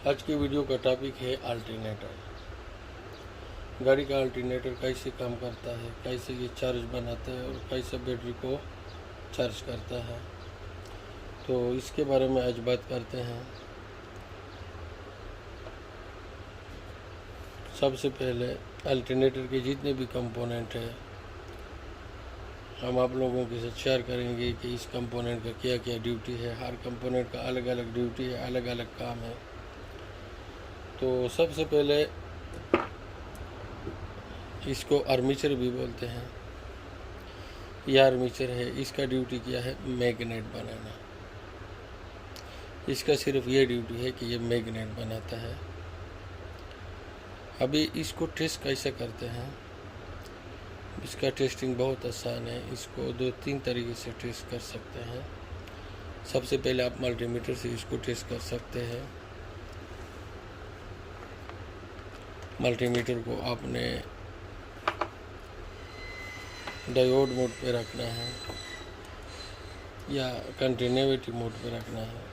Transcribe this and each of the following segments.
आज की वीडियो का टॉपिक है अल्टरनेटर। गाड़ी का अल्टरनेटर कैसे काम करता है, कैसे ये चार्ज बनाता है और कैसे बैटरी को चार्ज करता है, तो इसके बारे में आज बात करते हैं। सबसे पहले अल्टरनेटर के जितने भी कंपोनेंट हैं हम आप लोगों के साथ शेयर करेंगे कि इस कंपोनेंट का क्या क्या ड्यूटी है। हर कंपोनेंट का अलग अलग ड्यूटी है, अलग अलग काम है। तो सबसे पहले इसको आर्मेचर भी बोलते हैं। यह आर्मेचर है, इसका ड्यूटी क्या है? मैग्नेट बनाना। इसका सिर्फ ये ड्यूटी है कि ये मैग्नेट बनाता है। अभी इसको टेस्ट कैसे करते हैं? इसका टेस्टिंग बहुत आसान है। इसको 2-3 तरीके से टेस्ट कर सकते हैं। सबसे पहले आप मल्टीमीटर से इसको टेस्ट कर सकते हैं। मल्टीमीटर को आपने डायोड मोड पे रखना है या कंटिन्यूटी मोड पे रखना है।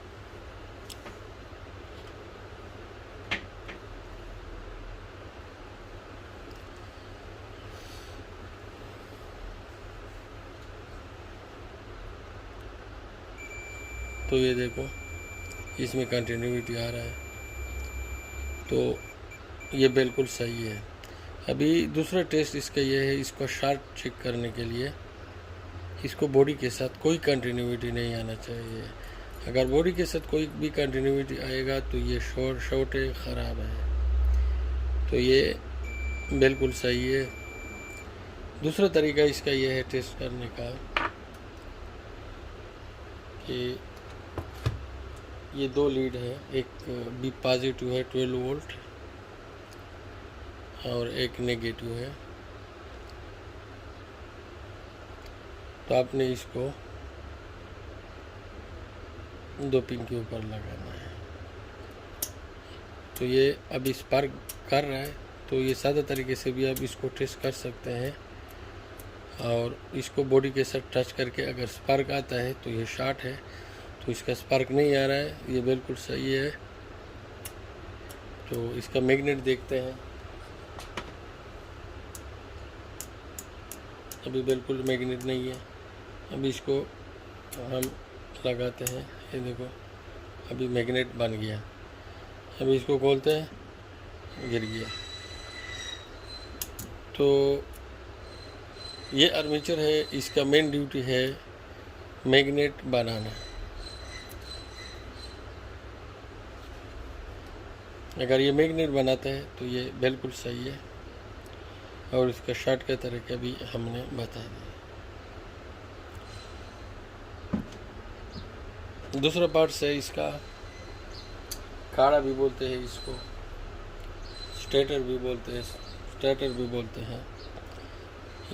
तो ये देखो इसमें कंटिन्यूटी आ रहा है, तो ये बिल्कुल सही है। अभी दूसरा टेस्ट इसका ये है, इसको शॉर्ट चेक करने के लिए इसको बॉडी के साथ कोई कंटिन्यूटी नहीं आना चाहिए। अगर बॉडी के साथ कोई भी कंटिन्यूटी आएगा तो ये शॉर्ट है, ख़राब है। तो ये बिल्कुल सही है। दूसरा तरीका इसका ये है टेस्ट करने का कि ये 2 लीड है, एक बी पॉजिटिव है 12 वोल्ट और एक नेगेटिव है। तो आपने इसको 2 पिन के ऊपर लगाना है। तो ये अभी स्पार्क कर रहा है, तो ये सादा तरीके से भी आप इसको टेस्ट कर सकते हैं। और इसको बॉडी के साथ टच करके अगर स्पार्क आता है तो ये शॉर्ट है, तो इसका स्पार्क नहीं आ रहा है, ये बिल्कुल सही है। तो इसका मैग्नेट देखते हैं। अभी बिल्कुल मैग्नेट नहीं है। अभी इसको हम लगाते हैं, ये देखो अभी मैग्नेट बन गया। अभी इसको खोलते हैं, गिर गया। तो ये आर्मेचर है, इसका मेन ड्यूटी है मैग्नेट बनाना। अगर ये मैग्नेट बनाता है तो ये बिल्कुल सही है। और इसका शॉर्ट का तरीका भी हमने बता दिया। दूसरा पार्ट है इसका, काड़ा भी बोलते हैं इसको, स्टेटर भी बोलते हैं।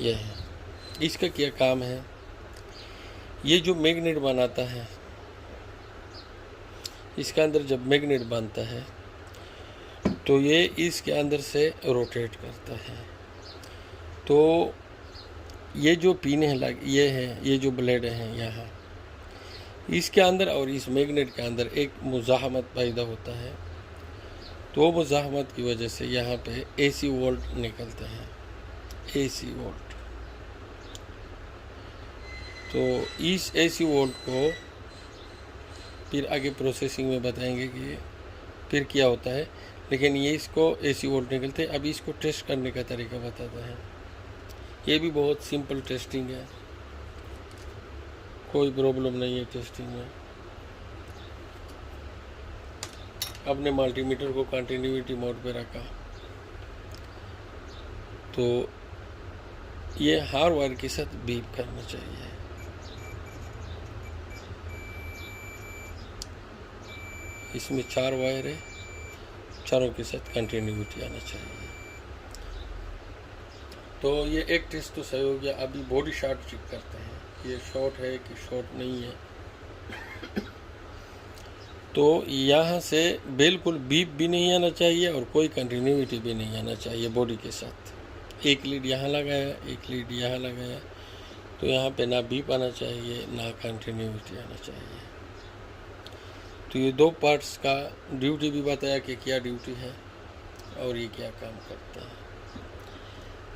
यह है, इसका क्या काम है? ये जो मैग्नेट बनाता है, इसके अंदर जब मैग्नेट बनता है तो ये इसके अंदर से रोटेट करता है। तो ये जो पिन है ये जो ब्लेड हैं यहाँ, इसके अंदर और इस मैग्नेट के अंदर एक मुज़ाहमत पैदा होता है। तो मुज़ाहमत की वजह से यहाँ पे AC वोल्ट निकलते हैं, AC वोल्ट। तो इस AC वोल्ट को फिर आगे प्रोसेसिंग में बताएंगे कि फिर क्या होता है, लेकिन ये इसको AC वोल्ट निकलते हैं। अभी इसको टेस्ट करने का तरीका बताते हैं। ये भी बहुत सिंपल टेस्टिंग है, कोई प्रॉब्लम नहीं है टेस्टिंग में। अपने मल्टीमीटर को कंटिन्यूटी मोड पे रखा, तो ये हर वायर के साथ बीप करना चाहिए। इसमें 4 वायर है, चारों के साथ कंटिन्यूटी आना चाहिए। तो ये एक टेस्ट तो सही हो गया। अभी बॉडी शॉर्ट चेक करते हैं, ये शॉर्ट है कि शॉर्ट नहीं है। तो यहाँ से बिल्कुल बीप भी नहीं आना चाहिए और कोई कंटिन्यूटी भी नहीं आना चाहिए बॉडी के साथ। एक लीड यहाँ लगाया, एक लीड यहाँ लगाया, तो यहाँ पे ना बीप आना चाहिए ना कंटिन्यूटी आना चाहिए। तो तो ये दो पार्ट्स का ड्यूटी भी बताया कि क्या ड्यूटी है और ये क्या काम करता है।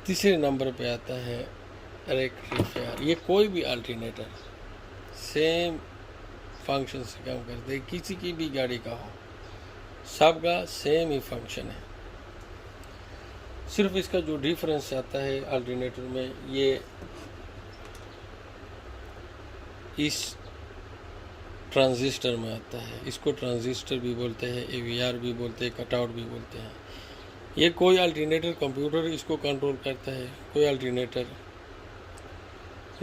तीसरे नंबर पे आता है रेक्टिफायर। ये कोई भी अल्टरनेटर सेम फंक्शन से काम करते हैं, किसी की भी गाड़ी का हो, सबका सेम ही फंक्शन है। सिर्फ इसका जो डिफरेंस आता है अल्टरनेटर में, ये इस ट्रांजिस्टर में आता है। इसको ट्रांजिस्टर भी बोलते हैं, AVR भी बोलते हैं, कटआउट भी बोलते हैं। ये कोई अल्टरनेटर कंप्यूटर इसको कंट्रोल करता है, कोई अल्टरनेटर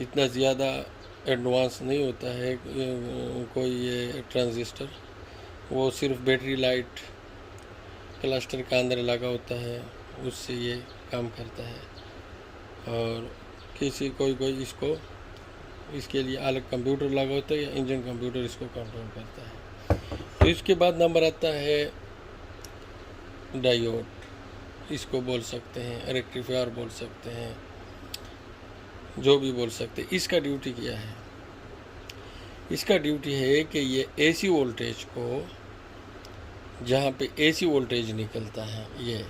इतना ज़्यादा एडवांस नहीं होता है। कोई ये ट्रांजिस्टर वो सिर्फ बैटरी लाइट क्लस्टर के अंदर लगा होता है, उससे ये काम करता है। और कोई इसको इसके लिए अलग कंप्यूटर लगा होता है या इंजन कंप्यूटर इसको कंट्रोल करता है। तो इसके बाद नंबर आता है डायोड, इसको बोल सकते हैं, रेक्टिफायर बोल सकते हैं, जो भी बोल सकते हैं। इसका ड्यूटी क्या है? इसका ड्यूटी है कि ये AC वोल्टेज को, जहाँ पे AC वोल्टेज निकलता है, ये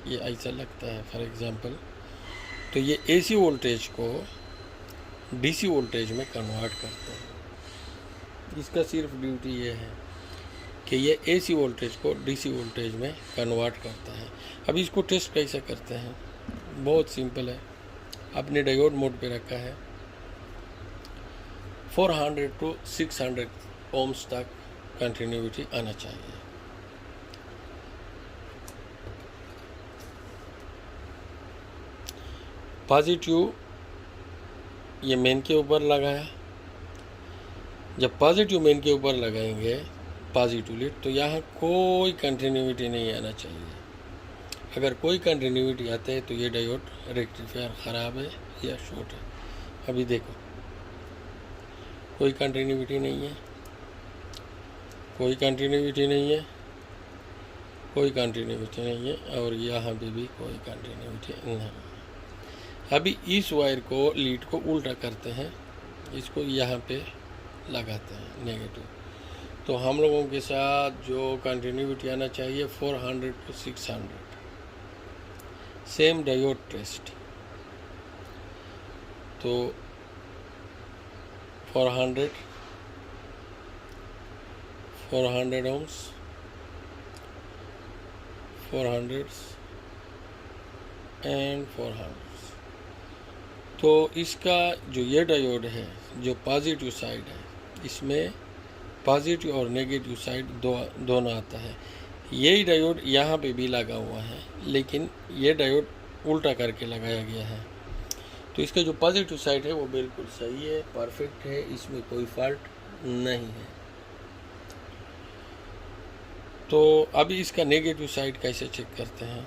ऐसा लगता है फॉर एग्जांपल, तो ये AC वोल्टेज को DC वोल्टेज में कन्वर्ट करता है। इसका सिर्फ ड्यूटी ये है कि ये AC वोल्टेज को DC वोल्टेज में कन्वर्ट करता है। अब इसको टेस्ट कैसे करते हैं? बहुत सिंपल है। आपने डायोड मोड पे रखा है, 400 to 600 ओम्स तक कंटिन्यूटी आना चाहिए। पॉजिटिव ये मेन के ऊपर लगाया। जब पॉजिटिव मेन के ऊपर लगाएंगे पॉजिटिव लीड, तो यहाँ कोई कंटिन्यूटी नहीं आना चाहिए। अगर कोई कंटिन्यूटी आते है तो ये डायोड रेक्टिफायर ख़राब है या शॉर्ट है। अभी देखो, कोई कंटिन्यूटी नहीं है, कोई कंटिन्यूटी नहीं है, कोई कंटिन्यूटी नहीं है, और यहाँ पे भी कोई कंटिन्यूटी नहीं है। अभी इस वायर को, लीड को उल्टा करते हैं, इसको यहाँ पे लगाते हैं नेगेटिव। तो हम लोगों के साथ जो कंटिन्यूटी आना चाहिए 400 to 600। सेम डायोड टेस्ट, तो 400 ओम्स, 400 एंड 400। तो इसका जो ये डायोड है, जो पॉजिटिव साइड है, इसमें पॉजिटिव और नेगेटिव साइड दोनों आता है। यही डायोड यहाँ पे भी लगा हुआ है, लेकिन ये डायोड उल्टा करके लगाया गया है। तो इसका जो पॉजिटिव साइड है वो बिल्कुल सही है, परफेक्ट है, इसमें कोई फॉल्ट नहीं है। तो अभी इसका नेगेटिव साइड कैसे चेक करते हैं?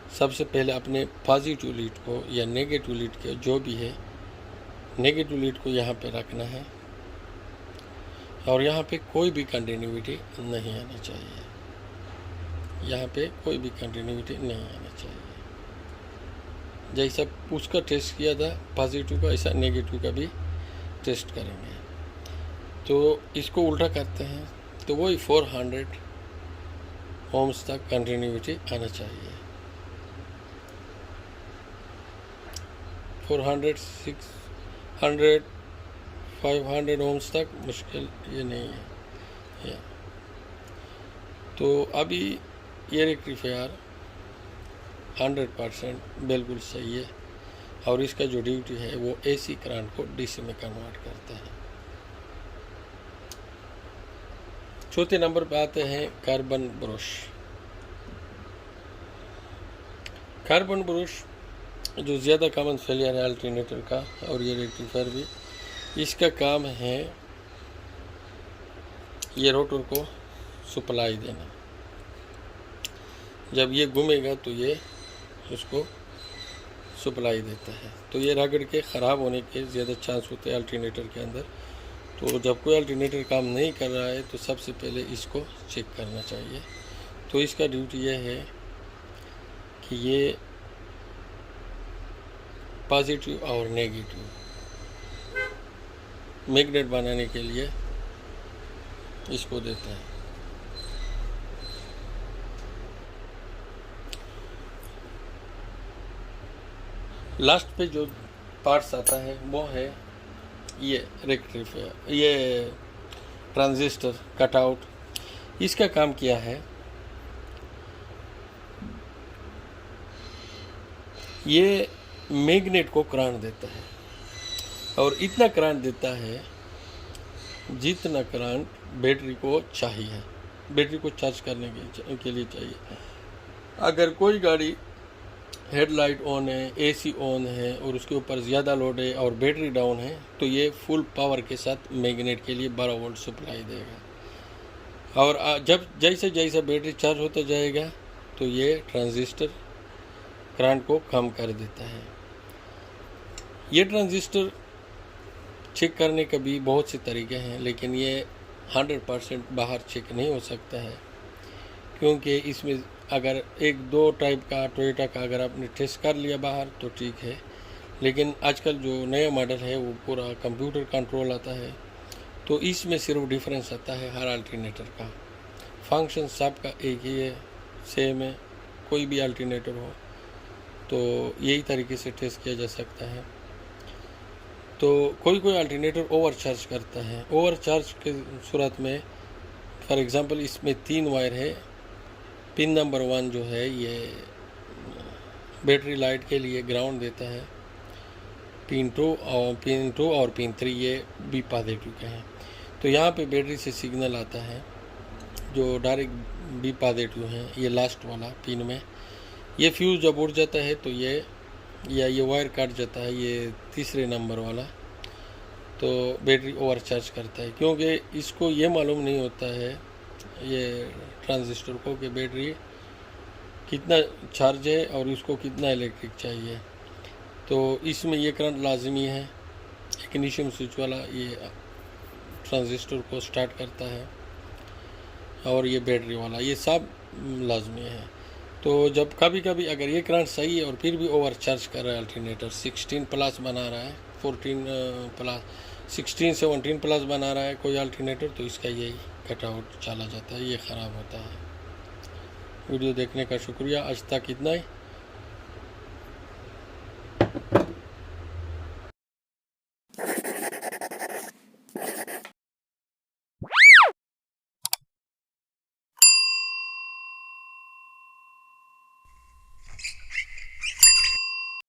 सबसे पहले अपने पॉजिटिव लीड को या नेगेटिव लीड के जो भी है, नेगेटिव लीड को यहाँ पे रखना है और यहाँ पे कोई भी कंटिन्यूटी नहीं आना चाहिए। यहाँ पे कोई भी कंटिन्यूटी नहीं आना चाहिए। जैसा उसका टेस्ट किया था पॉजिटिव का, ऐसा नेगेटिव का भी टेस्ट करेंगे। तो इसको उल्टा करते हैं तो वही 400 ओम्स तक कंटिन्यूटी आना चाहिए। 400, 600, 500 ओम्स तक मुश्किल ये नहीं है। तो अभी ये रेक्टिफायर 100% बिल्कुल सही है और इसका जो ड्यूटी है वो AC करंट को DC में कन्वर्ट करता है। चौथे नंबर पे आते हैं कार्बन ब्रश। कार्बन ब्रश जो ज़्यादा कॉमन फेलियर है अल्टरनेटर का, और ये रेक्टिफायर भी, इसका काम है ये रोटर को सप्लाई देना। जब ये घूमेगा तो ये उसको सप्लाई देता है। तो ये रगड़ के ख़राब होने के ज़्यादा चांस होते हैं अल्टरनेटर के अंदर। तो जब कोई अल्टरनेटर काम नहीं कर रहा है तो सबसे पहले इसको चेक करना चाहिए। तो इसका ड्यूटी ये है कि ये पॉजिटिव और मैग्नेट बनाने के लिए इसको देते हैं। लास्ट पे जो पार्ट्स आता है वो है ये रेक्टिफायर, ये ट्रांजिस्टर कटआउट। इसका काम क्या है, ये मैग्नेट को करंट देता है और इतना करंट देता है जितना करंट बैटरी को चाहिए, बैटरी को चार्ज करने के लिए चाहिए। अगर कोई गाड़ी हेडलाइट ऑन है, एसी ऑन है और उसके ऊपर ज़्यादा लोड है और बैटरी डाउन है, तो ये फुल पावर के साथ मैग्नेट के लिए 12 वोल्ट सप्लाई देगा। और जब जैसे जैसे बैटरी चार्ज होता जाएगा तो ये ट्रांजिस्टर करंट को कम कर देता है। ये ट्रांजिस्टर चेक करने के भी बहुत से तरीके हैं, लेकिन ये 100% बाहर चेक नहीं हो सकता है, क्योंकि इसमें अगर एक दो टाइप का टोयोटा का अगर आपने टेस्ट कर लिया बाहर तो ठीक है, लेकिन आजकल जो नया मॉडल है वो पूरा कंप्यूटर कंट्रोल आता है, तो इसमें सिर्फ डिफरेंस आता है हर अल्टरनेटर का। फंक्शन सबका एक ही है, सेम है, कोई भी अल्टरनेटर हो तो यही तरीके से टेस्ट किया जा सकता है। तो कोई कोई अल्टरनेटर ओवर चार्ज करता है। ओवर चार्ज के सूरत में फॉर एग्ज़ाम्पल इसमें 3 वायर है। पिन नंबर 1 जो है ये बैटरी लाइट के लिए ग्राउंड देता है, पिन 2 और पिन 3 ये बी पॉजिटिव के हैं। तो यहाँ पे बैटरी से सिग्नल आता है जो डायरेक्ट बी पॉजिटिव है, ये लास्ट वाला पिन में। ये फ्यूज़ जब उड़ जाता है तो ये वायर काट जाता है, ये तीसरे नंबर वाला, तो बैटरी ओवर चार्ज करता है, क्योंकि इसको ये मालूम नहीं होता है ये ट्रांजिस्टर को कि बैटरी कितना चार्ज है और उसको कितना इलेक्ट्रिक चाहिए। तो इसमें ये करंट लाजमी है, इग्निशन स्विच वाला ये ट्रांजिस्टर को स्टार्ट करता है, और ये बैटरी वाला ये सब लाजमी है। तो जब कभी कभी अगर ये करंट सही है और फिर भी ओवर चार्ज कर रहा है अल्टरनेटर, 16 प्लस बना रहा है, 14 प्लस 16 17 प्लस बना रहा है कोई अल्टरनेटर, तो इसका यही कटआउट चला जाता है, ये ख़राब होता है। वीडियो देखने का शुक्रिया। आज तक इतना ही।